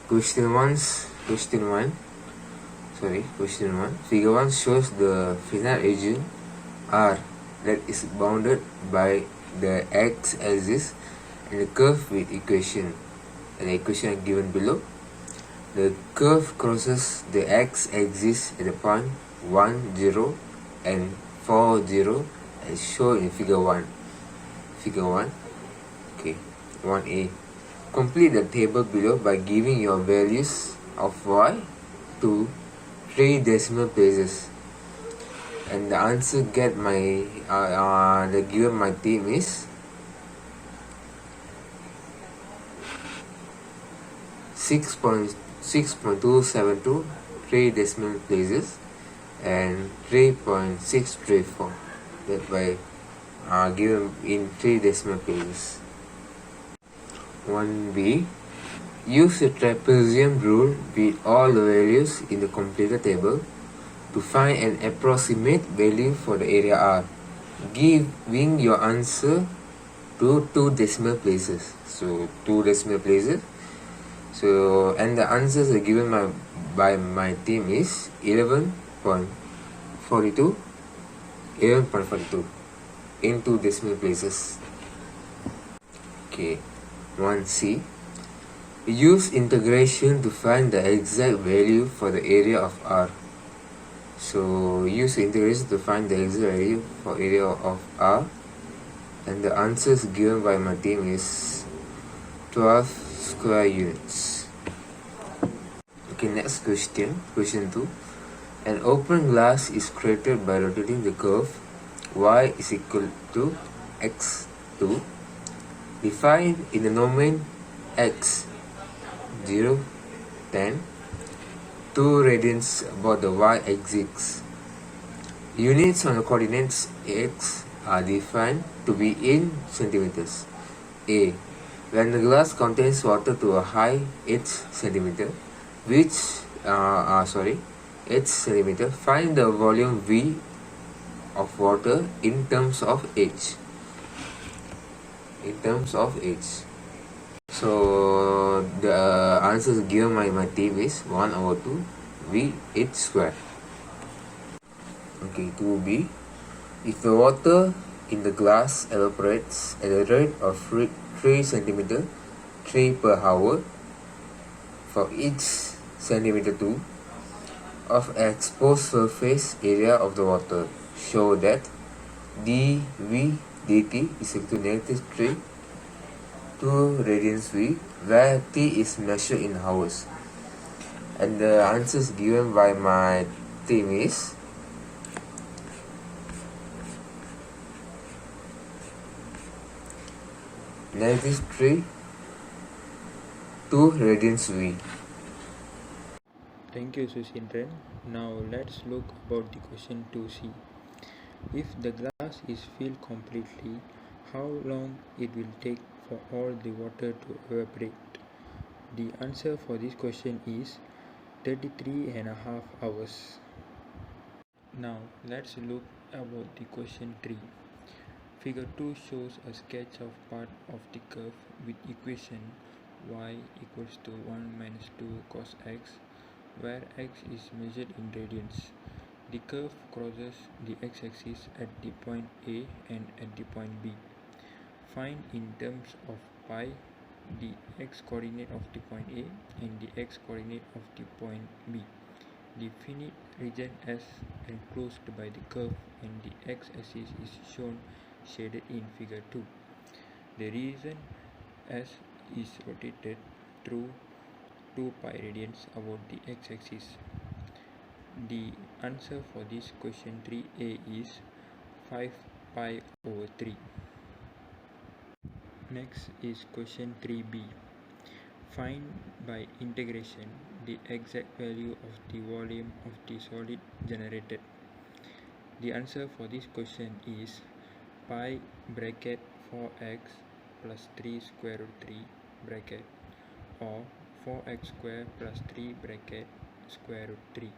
Question 1. Figure 1 shows the finite region R that is bounded by the x-axis and the curve with equation. And the equation are given below. The curve crosses the x-axis at the point 1, 0 and 4, 0 as shown in figure 1. Okay, 1a. Complete the table below by giving your values of y to 3 decimal places. And the answer given my team is 6.272 3 decimal places and 3.634. That by given in 3 decimal places. 1b. Use the trapezium rule with all the values in the completed table to find an approximate value for the area R, giving your answer to 2 decimal places. So 2 decimal places. So and the answers are given by my team is 11.42 in 2 decimal places. Okay, 1c. Use integration to find the exact value for the area of R. So use integration to find the exact value for area of R, and the answers given by my team is 12 square units. Okay, next question 2. An open glass is created by rotating the curve y is equal to x2, defined in the domain x 0, 10, 2 radians about the y-axis. Units on the coordinates x are defined to be in centimeters. A. When the glass contains water to a height 8 centimeter, find the volume V of water in terms of H. So the answers given by my team is 1/2 V8 square. Okay, 2b. If the water in the glass evaporates at a rate of 3 cm 3 per hour for each centimeter 2 of exposed surface area of the water, show that dV dt is equal to negative 3 2 radians V, where T is measured in hours. And the answers given by my team is negative 3 2 radians V. Thank you, Susindran. Now let's look about the question 2c. If the glass is filled completely, how long it will take for all the water to evaporate? The answer for this question is 33.5 hours. Now let's look about the question 3. Figure 2 shows a sketch of part of the curve with equation y equals to 1 minus 2 cos x, where x is measured in radians. The curve crosses the x-axis at the point A and at the point B. Find in terms of pi the x-coordinate of the point A and the x-coordinate of the point B. The finite region S enclosed by the curve and the x-axis is shown shaded in figure 2. The region S is rotated through 2 pi radians about the x-axis. The answer for this question 3a is 5 pi over 3. Next is question 3b. Find by integration the exact value of the volume of the solid generated. The answer for this question is pi bracket 4x plus 3 square root 3 bracket, or 4x square plus 3 bracket square root 3.